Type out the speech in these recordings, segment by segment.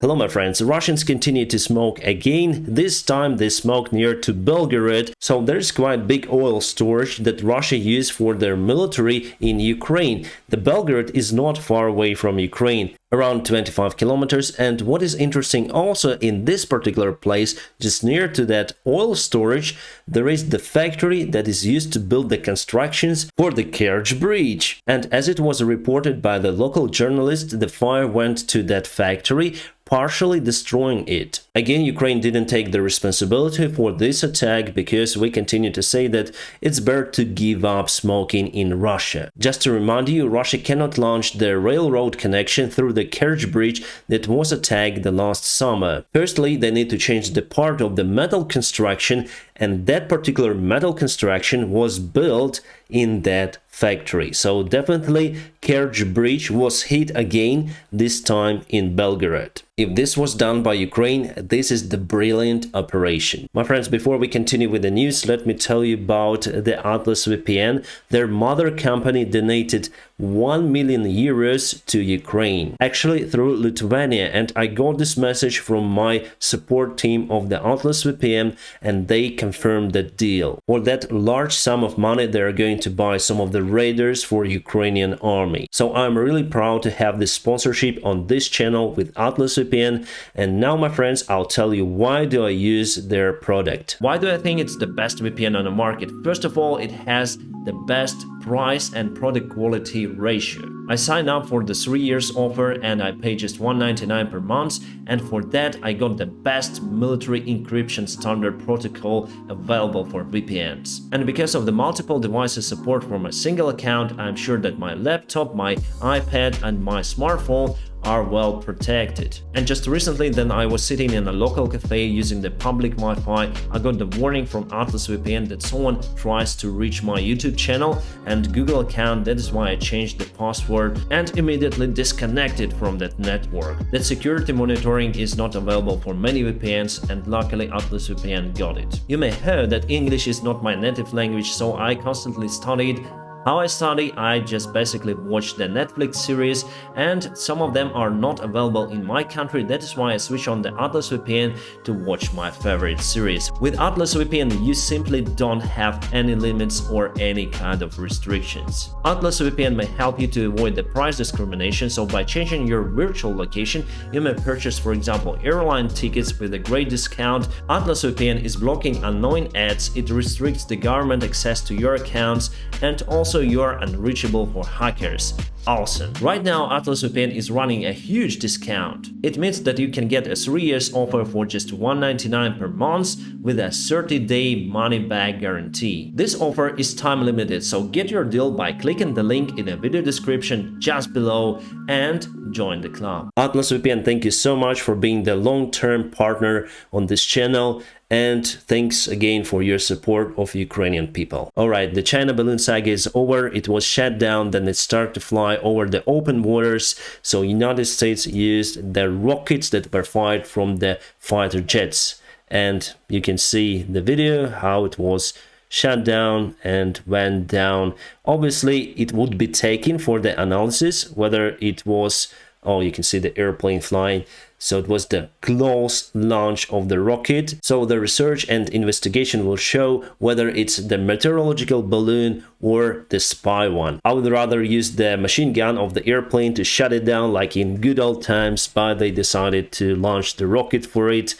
Hello my friends, Russians continue to smoke again. This time they smoke near to Belgorod, so there's quite big oil storage that Russia used for their military in Ukraine. The Belgorod is not far away from Ukraine, around 25 kilometers, and what is interesting also in this particular place, just near to that oil storage, there is the factory that is used to build the constructions for the Kerch Bridge. And as it was reported by the local journalist, the fire went to that factory, partially destroying it. Again, Ukraine didn't take the responsibility for this attack because we continue to say that it's better to give up smoking in Russia. Just to remind you, Russia cannot launch the railroad connection through the Kerch Bridge that was attacked the last summer. Firstly, they need to change the part of the metal construction, and that particular metal construction was built in that factory. So definitely Kerch Bridge was hit again, this time in Belgorod. If this was done by Ukraine, this is the brilliant operation. My friends, before we continue with the news, let me tell you about the Atlas VPN. Their mother company donated 1 million euros to Ukraine, actually through Lithuania, and I got this message from my support team of the Atlas VPN, and they confirmed that deal. For that large sum of money, they are going to buy some of the radars for Ukrainian army. So I'm really proud to have this sponsorship on this channel with Atlas VPN. And now, my friends, I'll tell you why do I use their product. Why do I think it's the best VPN on the market? First of all, it has the best price and product quality ratio. I signed up for the 3 years offer and I paid just $1.99 per month, and for that I got the best military encryption standard protocol available for VPNs. And because of the multiple devices support from a single account, I'm sure that my laptop, my iPad and my smartphone are well protected. And just recently, then I was sitting in a local cafe using the public Wi-Fi, I got the warning from Atlas VPN that someone tries to reach my YouTube channel and Google account. That is why I changed the password and immediately disconnected from that network. That security monitoring is not available for many VPNs, and luckily Atlas VPN got it. You may hear that English is not my native language, so I constantly studied. How I study, I just basically watch the Netflix series, and some of them are not available in my country. That is why I switch on the Atlas VPN to watch my favorite series. With Atlas VPN, you simply don't have any limits or any kind of restrictions. Atlas VPN may help you to avoid the price discrimination, so by changing your virtual location, you may purchase, for example, airline tickets with a great discount. Atlas VPN is blocking unknown ads, it restricts the government access to your accounts, and also you are unreachable for hackers. Awesome. Right now, Atlas VPN is running a huge discount. It means that you can get a 3 years offer for just $1.99 per month with a 30-day money-back guarantee. This offer is time-limited, so get your deal by clicking the link in the video description just below and join the club. Atlas VPN, thank you so much for being the long-term partner on this channel, and thanks again for your support of Ukrainian people. Alright, the China balloon saga is over. It was shut down, then it started to fly over the open waters. So United States used the rockets that were fired from the fighter jets. And you can see the video, how it was shut down and went down. Obviously, it would be taken for the analysis, whether it was, oh, you can see the airplane flying. So it was the close launch of the rocket. So the research and investigation will show whether it's the meteorological balloon or the spy one. I would rather use the machine gun of the airplane to shut it down like in good old times, but they decided to launch the rocket for it.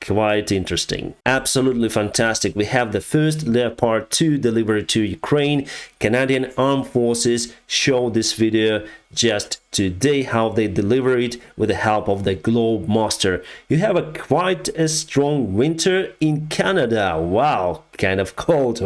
Quite interesting. Absolutely fantastic. We have the first Leopard 2 delivered to Ukraine. Canadian Armed Forces showed this video just today, how they deliver it with the help of the Globemaster. You have quite a strong winter in Canada. Wow, kind of cold.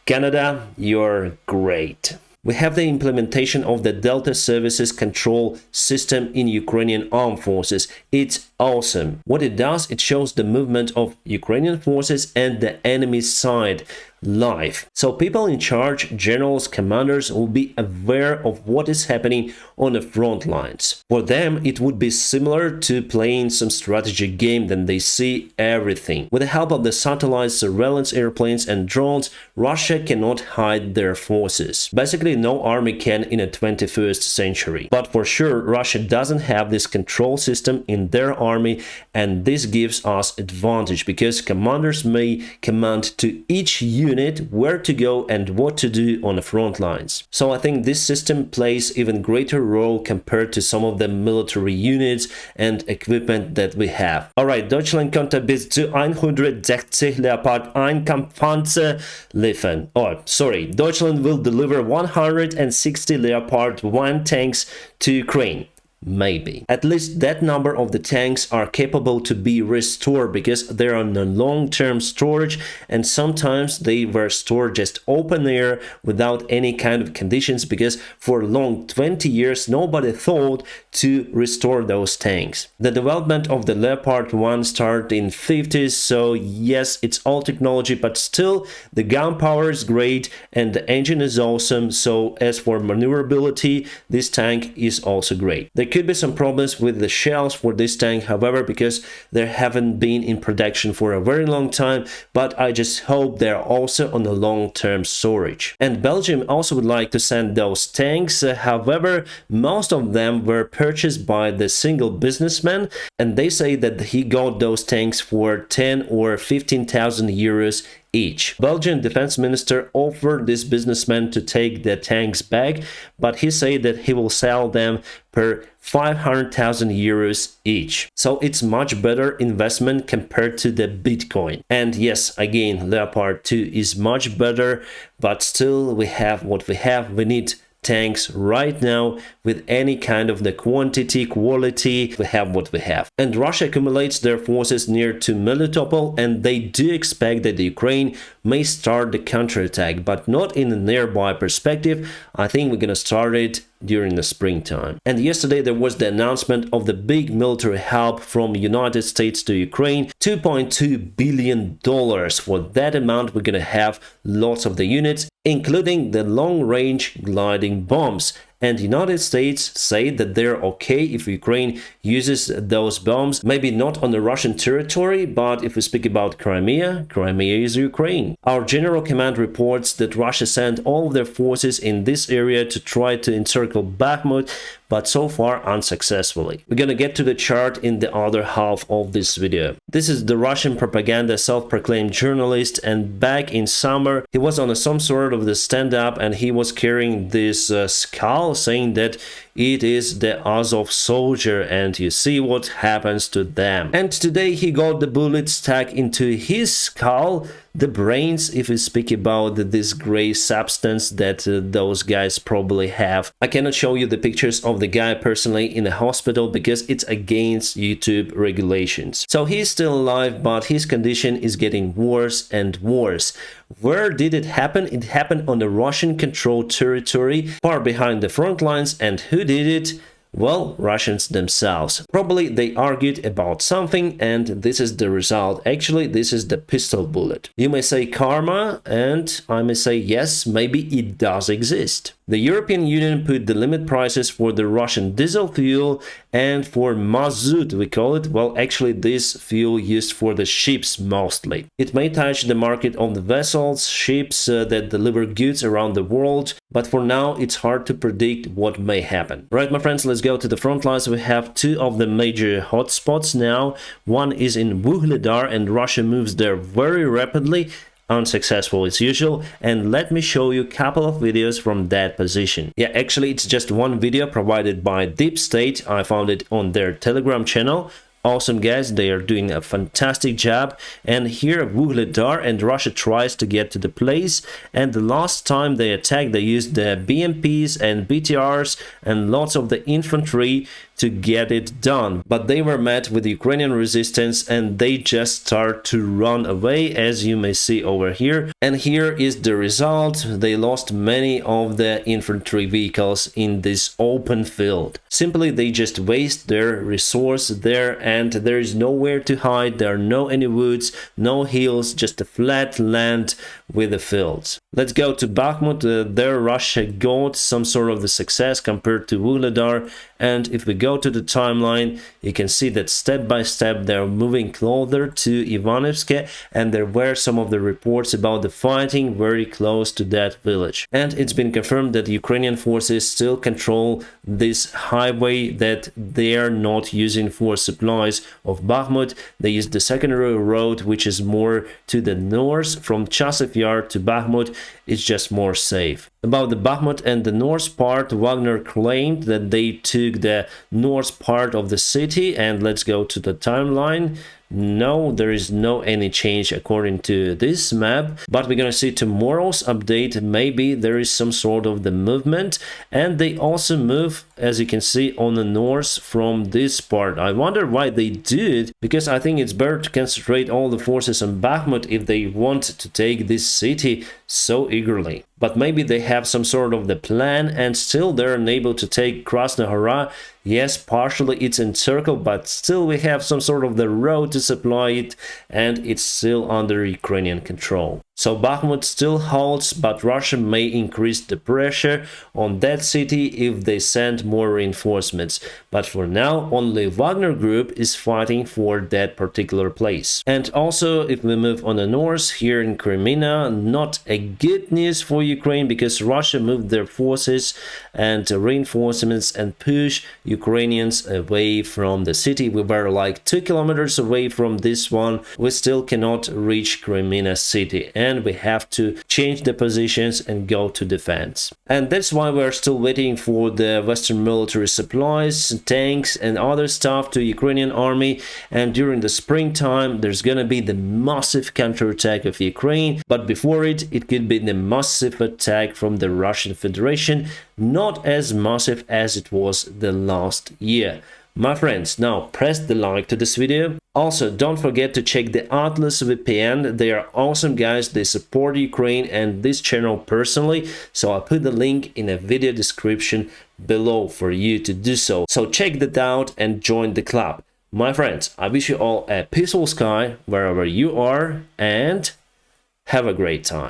Canada, you're great. We have the implementation of the Delta Services Control System in Ukrainian Armed Forces. It's awesome. What it does, it shows the movement of Ukrainian forces and the enemy side. live. So people in charge, generals, commanders will be aware of what is happening on the front lines. For them, it would be similar to playing some strategy game, then they see everything. With the help of the satellites, surveillance airplanes and drones, Russia cannot hide their forces. Basically, no army can in the 21st century. But for sure, Russia doesn't have this control system in their army, and this gives us advantage because commanders may command to each unit where to go and what to do on the front lines. So I think this system plays even greater role compared to some of the military units and equipment that we have. Alright, Deutschland konnte bis zu 160 Leopard 1 Kampfpanzer liefern. Oh, sorry, Deutschland will deliver 160 Leopard 1 tanks to Ukraine. Maybe. At least that number of the tanks are capable to be restored because they're on a long-term storage, and sometimes they were stored just open air without any kind of conditions because for long 20 years nobody thought to restore those tanks. The development of the Leopard 1 started in 50s, so yes, it's old technology, but still the gun power is great and the engine is awesome. So as for maneuverability, this tank is also great. There could be some problems with the shells for this tank, however, because they haven't been in production for a very long time, but I just hope they're also on a long-term storage. And Belgium also would like to send those tanks, however, most of them were purchased by the single businessman, and they say that he got those tanks for 10 or 15,000 euros each. Belgian defense minister offered this businessman to take the tanks back, but he said that he will sell them per 500,000 euros each. So it's much better investment compared to the Bitcoin. And yes, again, Leopard 2 is much better, but still we have what we have. We need tanks right now with any kind of the quantity, quality. We have what we have. And Russia accumulates their forces near to Melitopol, and they do expect that the Ukraine may start the counterattack, but not in a nearby perspective. I think we're gonna start it during the springtime. And yesterday there was the announcement of the big military help from United States to Ukraine, $2.2 billion. For that amount we're gonna have lots of the units, including the long-range gliding bombs. And United States say that they're okay if Ukraine uses those bombs, maybe not on the Russian territory, but if we speak about Crimea, Crimea is Ukraine. Our general command reports that Russia sent all of their forces in this area to try to encircle Bakhmut, but so far unsuccessfully. We're gonna get to the chart in the other half of this video. This is the Russian propaganda self-proclaimed journalist, and back in summer he was on some sort of the stand-up and he was carrying this skull saying that it is the Azov soldier, and you see what happens to them. And today he got the bullet stuck into his skull, the brains, if we speak about this gray substance that those guys probably have. I cannot show you the pictures of the guy personally in the hospital because it's against YouTube regulations. So he's still alive, but his condition is getting worse and worse. Where did it happen? It happened on the Russian-controlled territory, far behind the front lines, and who did it? Well, Russians themselves. Probably they argued about something, and this is the result. Actually, this is the pistol bullet. You may say karma, and I may say yes, maybe it does exist. The European Union put the limit prices for the Russian diesel fuel and for mazut, we call it. Well, actually this fuel used for the ships mostly. It may touch the market of the vessels, ships that deliver goods around the world, but for now it's hard to predict what may happen. Right, my friends, let's go to the front lines. We have two of the major hotspots now. One is in Vuhledar, and Russia moves there very rapidly. Unsuccessful as usual, and let me show you a couple of videos from that position. Yeah, actually it's just one video provided by Deep State. I found it on their Telegram channel. Awesome guys, they are doing a fantastic job. And here Vuhledar, and Russia tries to get to the place, and the last time they attacked they used the BMPs and BTRs and lots of the infantry to get it done, but they were met with Ukrainian resistance and they just start to run away, as you may see over here. And here is the result. They lost many of the infantry vehicles in this open field. Simply they just waste their resource there, and there is nowhere to hide. There are no any woods, no hills, just a flat land with the fields. Let's go to Bakhmut. There Russia got some sort of the success compared to Vuhledar, and if we go to the timeline, you can see that step by step they're moving closer to Ivanovsk, and there were some of the reports about the fighting very close to that village. And it's been confirmed that Ukrainian forces still control this highway that they are not using for supplies of Bakhmut. They use the secondary road, which is more to the north from Chasiv Yar to Bakhmut. It's just more safe. About the Bakhmut and the north part, Wagner claimed that they took the north part of the city, and let's go to the timeline. No, there is no any change according to this map, but we're gonna see tomorrow's update. Maybe there is some sort of the movement, and they also move, as you can see, on the north from this part. I wonder why they do it, because I think it's better to concentrate all the forces on Bakhmut if they want to take this city so eagerly. But maybe they have some sort of the plan, and still they're unable to take Krasnohora. Yes, partially it's encircled, but still we have some sort of the road to supply it, and it's still under Ukrainian control. So Bakhmut still holds, but Russia may increase the pressure on that city if they send more reinforcements. But for now, only Wagner Group is fighting for that particular place. And also, if we move on the north, here in Kreminna, not a good news for Ukraine, because Russia moved their forces and reinforcements and push Ukrainians away from the city. We were like 2 kilometers away from this one. We still cannot reach Kreminna city, and we have to change the positions and go to defense. And that's why we're still waiting for the Western military supplies, tanks and other stuff to Ukrainian army. And during the springtime, there's gonna be the massive counterattack of Ukraine. But before it could be the massive attack from the Russian Federation, not as massive as it was the last year. My friends, now press the like to this video. Also, don't forget to check the Atlas VPN. They are awesome guys. They support Ukraine and this channel personally. So I'll put the link in a video description below for you to do so. So check that out and join the club. My friends, I wish you all a peaceful sky wherever you are, and have a great time.